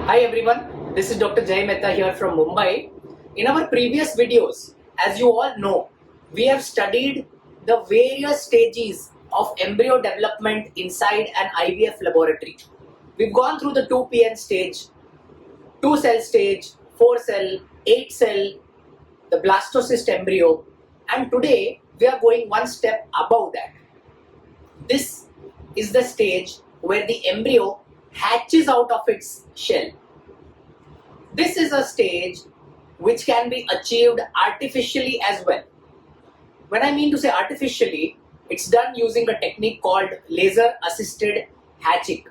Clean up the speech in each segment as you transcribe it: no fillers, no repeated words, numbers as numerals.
Hi everyone, this is Dr. Mehta here from Mumbai. In our previous videos, as you all know, we have studied the various stages of embryo development inside an IVF laboratory. We've gone through the 2PN stage, 2-cell stage, 4-cell, 8-cell, the blastocyst embryo, and today we are going one step above that. This is the stage where the embryo hatches out of its shell. This is a stage which can be achieved artificially as well. When I mean to say artificially, it's done using a technique called laser assisted hatching.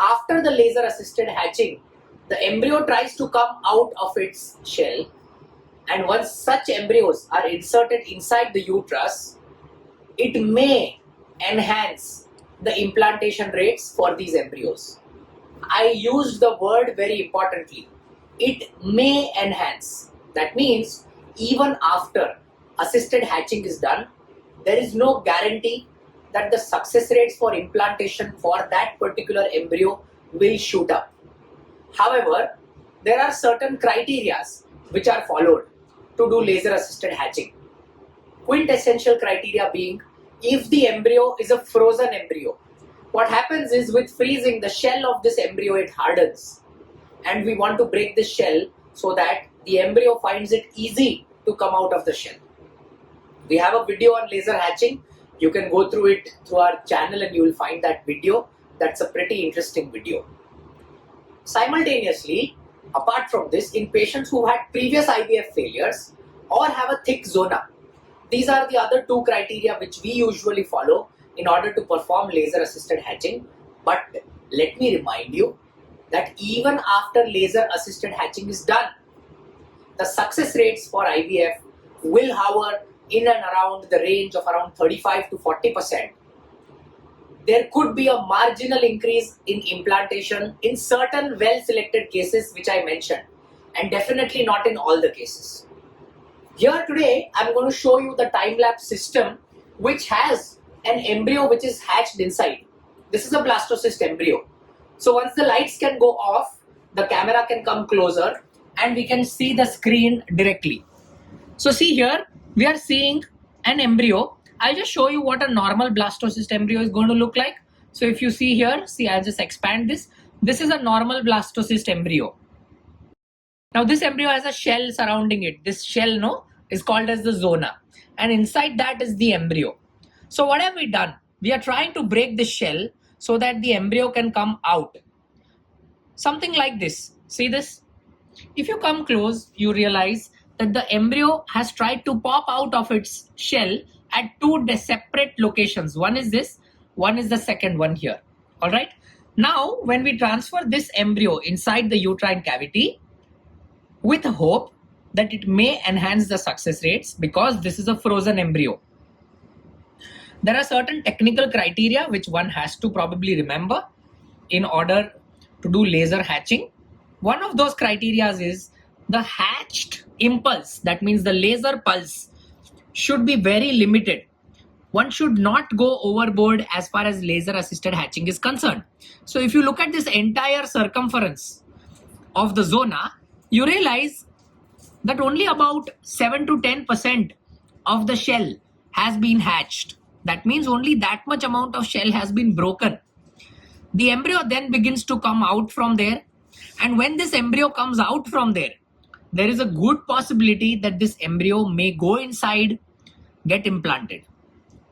After the laser assisted hatching, the embryo tries to come out of its shell, and once such embryos are inserted inside the uterus, it may enhance the implantation rates for these embryos. I used the word very importantly. It may enhance. That means even after assisted hatching is done, there is no guarantee that the success rates for implantation for that particular embryo will shoot up. However, there are certain criteria which are followed to do laser assisted hatching. Quintessential criteria being, if the embryo is a frozen embryo, what happens is with freezing, the shell of this embryo, it hardens, and we want to break the shell so that the embryo finds it easy to come out of the shell. We have a video on laser hatching. You can go through it through our channel and you will find that video. That's a pretty interesting video. Simultaneously, apart from this, in patients who had previous IVF failures or have a thick zona, these are the other two criteria which we usually follow in order to perform laser assisted hatching. But let me remind you that even after laser assisted hatching is done, the success rates for IVF will hover in and around the range of around 35 to 40%. There could be a marginal increase in implantation in certain well-selected cases which I mentioned, and definitely not in all the cases. Here today, I'm going to show you the time-lapse system which has an embryo which is hatched inside. This is a blastocyst embryo. So once the lights can go off, the camera can come closer and we can see the screen directly. So see here, we are seeing an embryo. I'll just show you what a normal blastocyst embryo is going to look like. So if you see here, see, I'll just expand this. This is a normal blastocyst embryo. Now this embryo has a shell surrounding it. This shell is called as the zona, and inside that is the embryo. So what have we done? We are trying to break the shell so that the embryo can come out. Something like this. See this? If you come close, you realize that the embryo has tried to pop out of its shell at two separate locations. One is this, one is the second one here. All right. Now, when we transfer this embryo inside the uterine cavity, with hope that it may enhance the success rates because this is a frozen embryo, there are certain technical criteria which one has to probably remember in order to do laser hatching. One of those criteria is the hatched impulse, that means the laser pulse, should be very limited. One should not go overboard as far as laser assisted hatching is concerned. So if you look at this entire circumference of the zona, you realize that only about 7 to 10% of the shell has been hatched. That means only that much amount of shell has been broken. The embryo then begins to come out from there, and when this embryo comes out from there, there is a good possibility that this embryo may go inside, get implanted.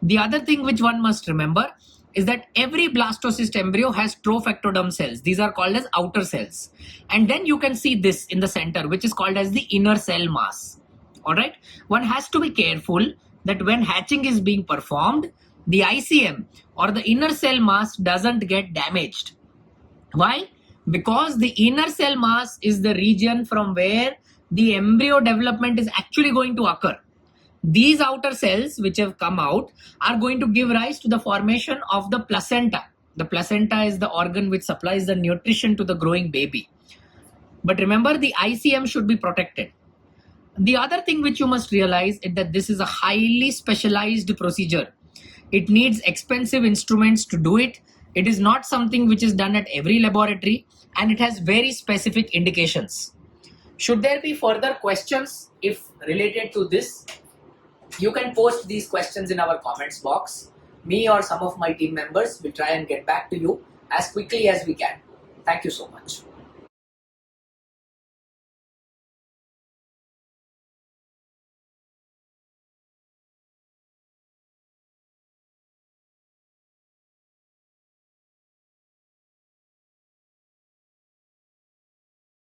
The other thing which one must remember is that every blastocyst embryo has trophectoderm cells. These are called as outer cells. And then you can see this in the center, which is called as the inner cell mass. All right. One has to be careful that when hatching is being performed, the ICM or the inner cell mass doesn't get damaged. Why? Because the inner cell mass is the region from where the embryo development is actually going to occur. These outer cells which have come out are going to give rise to the formation of the placenta. The placenta is the organ which supplies the nutrition to the growing baby. But remember, the ICM should be protected. The other thing which you must realize is that this is a highly specialized procedure. It needs expensive instruments to do it. It is not something which is done at every laboratory. and it has very specific indications. Should there be further questions if related to this, you can post these questions in our comments box. Me or some of my team members will try and get back to you as quickly as we can. Thank you so much.